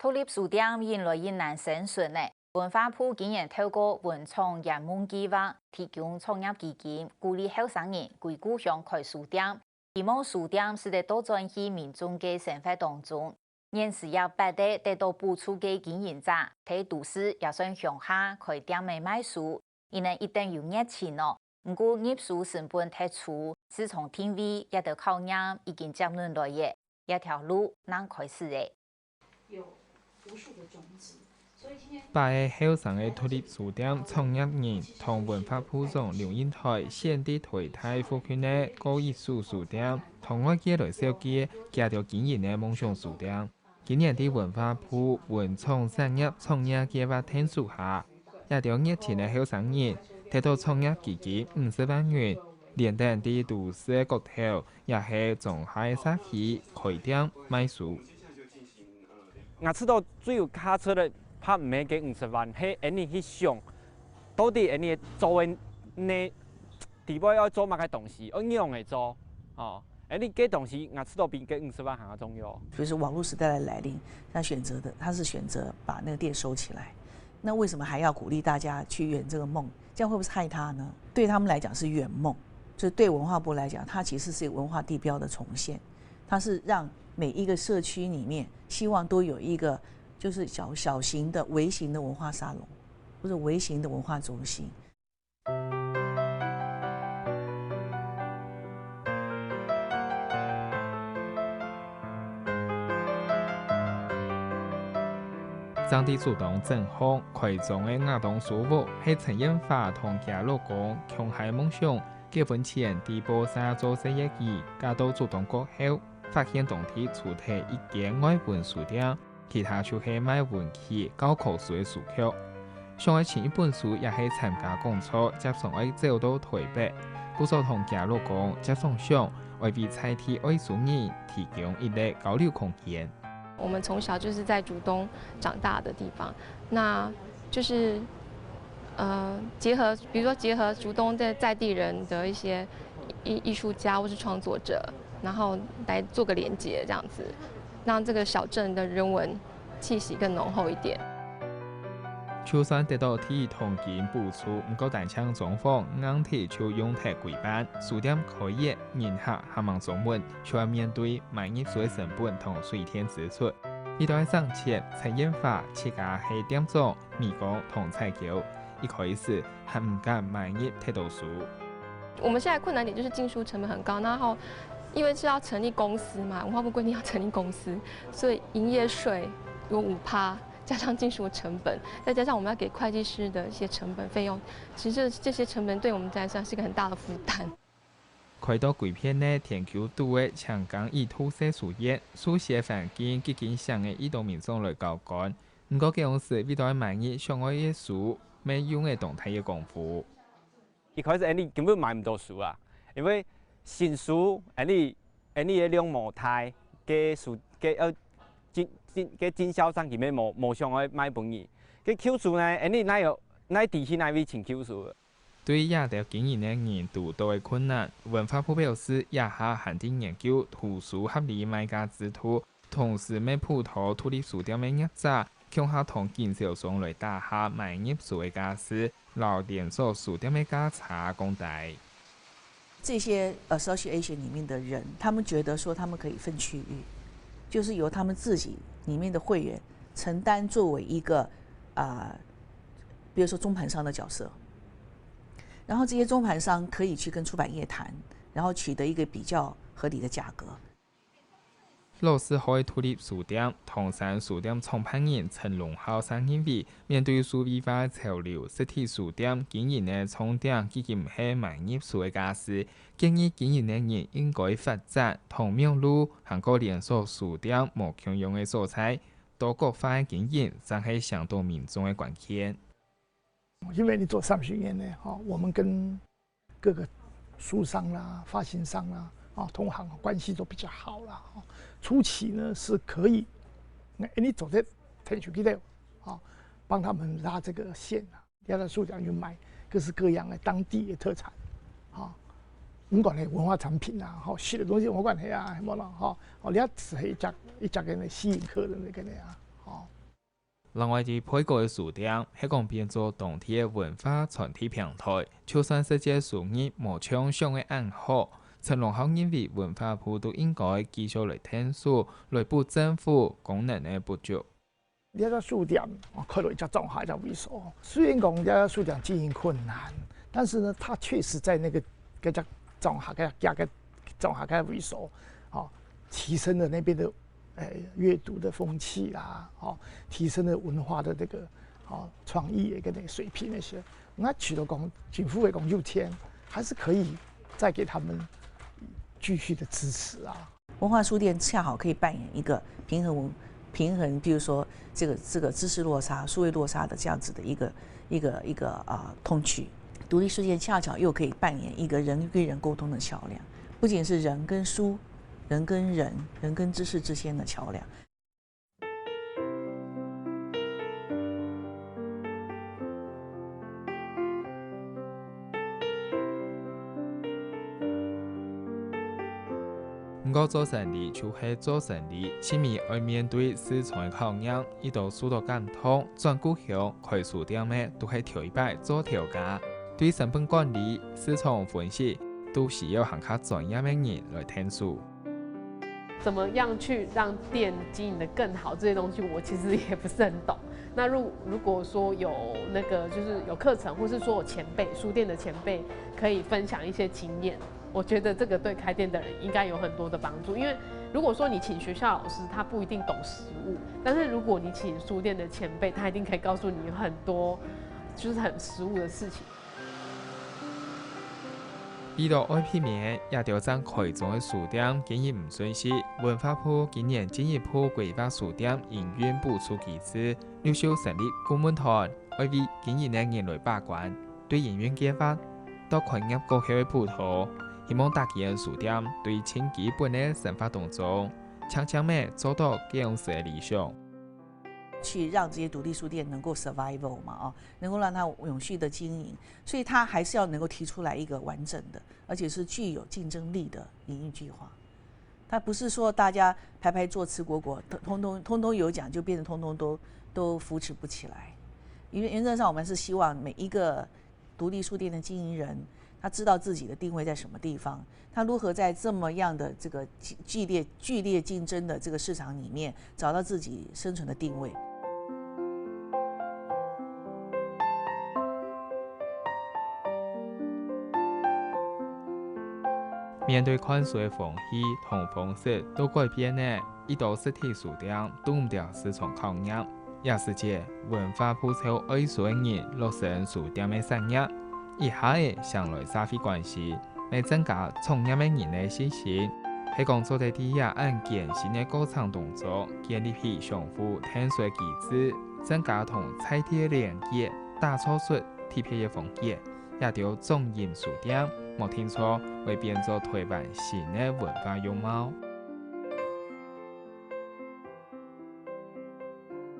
独立书店引来引难生存呢。文化部竟然透过文创圆梦计划，提供创业基金，鼓励后生人回故乡开书店，希望书店是在多转去民众嘅生活当中。现时要百代得到补助嘅经营者，喺都市也算乡下开店卖卖书，因为一定有热情咯。不过入书成本太粗，自从定位也到考验已经接轮来嘅，一条路难开始嘅。有无数的种子，所以今天8个后生的独立书店创业人同文化部长刘英台现地推太附近的高艺术书店，同我寄来设计加条经营的梦想书店。今年的文化部文创产业创业计划天数下，也条热情的后生人得到创业基金50万元，连带的都市各头也是从海沙起开店卖书。我知道最有卡车的拍唔係幾50萬，係你去想，到底你做嘅呢地步要做乜嘅東西，要用嚟做哦。你嘅東西我知道比嘅50萬還要重要。比如说网络时代的来临，他是选择把那个店收起来。那为什么还要鼓励大家去圆这个梦？这样会不会害他呢？对他们来讲是圆梦，就是对文化部来讲，它其实是文化地标的重现，它是让每一个社区里面希望都有一个就是小型的微型的文化沙龙，或者微型的文化中心。当地主动正好开创的亚东书屋，係陳燕華同家老公強海夢想。結婚前第波沙做生意期，家到主動過後，發現當地出題一間外文書店，其他就係賣文器、教科書的書局。上愛前一本書也係參加講座，接上愛走到台北，故所同家老公接上上，愛為在地愛書人提供一個交流空間。我们从小就是在竹东长大的地方，那就是结合，比如说结合竹东在地人的一些艺术家或是创作者，然后来做个连结，这样子让这个小镇的人文气息更浓厚一点。就算得到體同金補助，唔夠單槍狀況，硬體就用體舉辦，書店開業，人客還忙中文，就要面對買入書成本同水電支出。呢度喺上前，陳燕華自家係店長、米工同菜橋，一開始還唔敢買入太多書。我們現在困難點就是進書成本很高，然後因為是要成立公司嘛，文化部規定要成立公司，所以營業稅有5%。加上進書的成本，再加上我們要給會計師的一些成本費用，其實這些成本對我們來說是一個很大的負擔。開到幾片呢田橋度嘅長江以土色書業，書寫環境極經常嘅移動民眾來交幹。唔過幾樣時遇到買入上愛嘅書，未用嘅動態嘅功夫。一開始你根本買唔到書啊，因為新書你嘅量無太嘅書嘅嘅經銷商佢咪冇上去買本嘢，嘅 Q 數呢，你哪地去哪位請 Q 數？對亞條經營嘅人度都係困難，文化部表示也下限定研究圖書合理賣價制度，同時咩普陀獨立書店嘅業者，向下同經銷商來打下買入書嘅價勢，留連鎖書店嘅價差降低。這些 association 裡面的人，他們覺得說他們可以分區域。就是由他们自己里面的会员承担作为一个比如说中盘商的角色，然后这些中盘商可以去跟出版业谈，然后取得一个比较合理的价格。老師開獨立書店，唐山書店創辦人陳龍孝生認為，面對數位化潮流，實體書店經營嘅重點已經唔係買入書嘅價值，建議經營嘅人應該發展同名路，行過連鎖書店無共用嘅素材，多角化嘅經營，才係相當民眾嘅關鍵。因為你做30年呢，我們跟各個書商啦、發行商啦。同行關係都比較好啦。初期呢是可以，你走在田區嗰度，幫他們拉這個線啊，要到書店去買各式各樣的當地的特產，唔管係文化產品啊，寫的東西我管係啊，什麼啦，你要只係一家嘅吸引客人嘅啊。另外，伫配角的书店，係講變做當地的文化傳遞平台，就算世界數語無搶上嘅暗號，陳龍校認為文化部都應該繼續來聽書，來補政府功能的不足。呢個書店看落一家中下一家猥瑣，雖然講呢個書店經營困難，但是呢，它確實在那個家中下個中下個猥瑣，提升了那邊的閱讀的風氣啦，提升了文化的這個創意嘅那個水平那些，我覺得講政府嘅講有天還是可以再給他們繼續的支持啊。文化書店恰好可以扮演一個平衡，比如說這個知識落差、數位落差的這樣子的一個通衢。獨立書店恰巧又可以扮演一個人與人溝通的橋梁，不僅是人跟書、人跟人、人跟知識之間的橋梁。不過做生意就是做生意，前面要面對市場的考驗，一度受到監督，轉股後開書店的都係調一擺做調價，對成本管理、市場分析都需要行較專業的人來聽書。怎麼樣去讓店經營得更好？這些東西我其實也不是很懂。那如果說有那個就是有課程，或是說有前輩書店的前輩可以分享一些經驗，我覺得這個對開店的人應該有很多的幫助。因為如果說你請學校老師，他不一定懂實務，但是如果你請書店的前輩，他一定可以告訴你很多就是很實務的事情。遇到外片面，也調整開中的書店經營唔順時，文化部今年進一步規劃書店營運補助機制，優秀成立顧問團，為經營的人來把關，對營運計劃到開業過後的補貼，希望大家的書店對清基本的生活動作，強強地做到這樣子的理想。去讓這些獨立書店能夠 survival 嘛，能夠讓它永續的經營，所以它還是要能夠提出來一個完整的，而且是具有競爭力的營運計劃。它不是說大家排排坐吃果果，通通有獎就變成通通都扶持不起來。因為原則上我們是希望每一個獨立書店的經營人，他知道自己的定位在什麼地方，他如何在這麼樣的這個劇烈競爭的這個市場裡面找到自己生存的定位。面對看書的風氣同方式都改變呢，一到實體書店都唔掉市場考驗，也是借文化部朝愛書的人落成書店的產業，以下嘅將來社會關係，嚟增加從業的人的信心。係講做地底下按健新的過程動作，建立起相互聽說機制，增加同在地的連結，打造出特別的風格，也條中型書店。冇聽錯，會變做台灣新的文化樣貌。